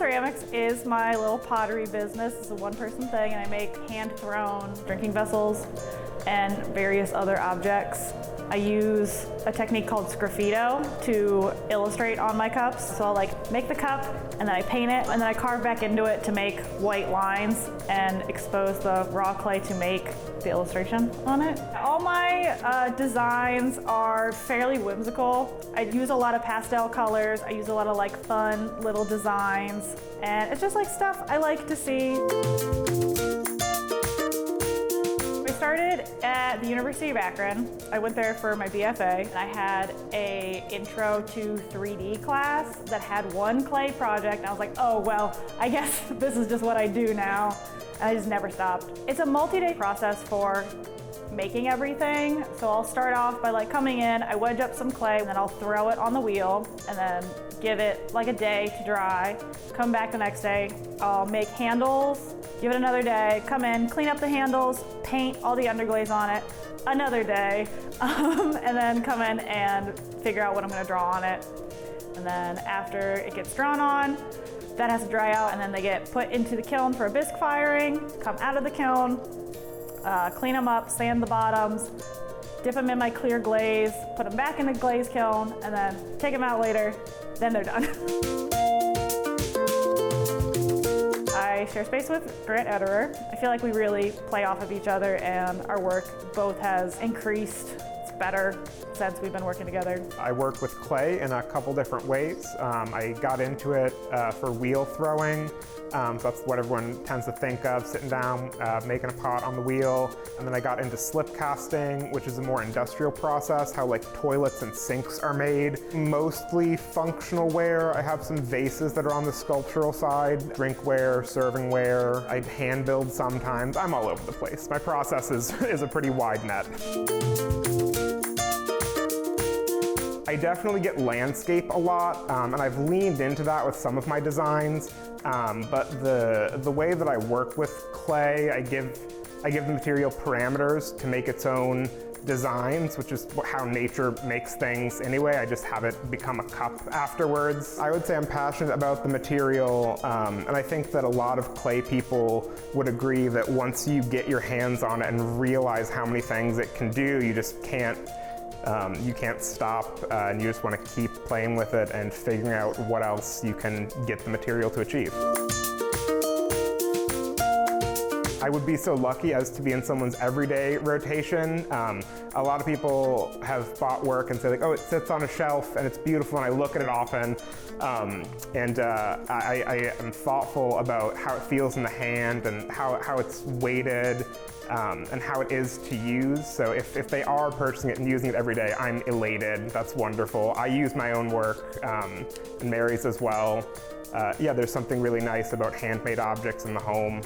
Ceramics is my little pottery business. It's a one-person thing, and I make hand-thrown drinking vessels and various other objects. I use a technique called sgraffito to illustrate on my cups. So I'll like make the cup and then I paint it and then I carve back into it to make white lines and expose the raw clay to make the illustration on it. All my designs are fairly whimsical. I use a lot of pastel colors. I use a lot of like fun little designs, and it's just like stuff I like to see. I started at the University of Akron. I went there for my BFA, and I had a intro to 3D class that had one clay project, and I was like, oh, well, I guess this is just what I do now. And I just never stopped. It's a multi-day process for making everything. So I'll start off by like coming in, I wedge up some clay, and then I'll throw it on the wheel, and then give it like a day to dry. Come back the next day, I'll make handles, give it another day, come in, clean up the handles, paint all the underglaze on it, another day, and then come in and figure out what I'm gonna draw on it. And then after it gets drawn on, that has to dry out, and then they get put into the kiln for a bisque firing, come out of the kiln, clean them up, sand the bottoms, dip them in my clear glaze, put them back in the glaze kiln, and then take them out later, then they're done. I share space with Grant Ederer. I feel like we really play off of each other, and our work both has increased. It's better since we've been working together. I work with clay in a couple different ways. I got into it for wheel throwing. So that's what everyone tends to think of, sitting down, making a pot on the wheel. And then I got into slip casting, which is a more industrial process, how like toilets and sinks are made. Mostly functional ware. I have some vases that are on the sculptural side, drinkware, servingware. I hand build sometimes. I'm all over the place. My process is a pretty wide net. I definitely get landscape a lot, and I've leaned into that with some of my designs. But the way that I work with clay, I give the material parameters to make its own designs, which is how nature makes things anyway. I just have it become a cup afterwards. I would say I'm passionate about the material, and I think that a lot of clay people would agree that once you get your hands on it and realize how many things it can do, you just can't you can't stop, and you just want to keep playing with it and figuring out what else you can get the material to achieve. I would be so lucky as to be in someone's everyday rotation. A lot of people have bought work and say like, oh, it sits on a shelf and it's beautiful and I look at it often. I am thoughtful about how it feels in the hand and how it's weighted. And how it is to use. So if they are purchasing it and using it every day, I'm elated. That's wonderful. I use my own work, and Mary's as well. Yeah, there's something really nice about handmade objects in the home.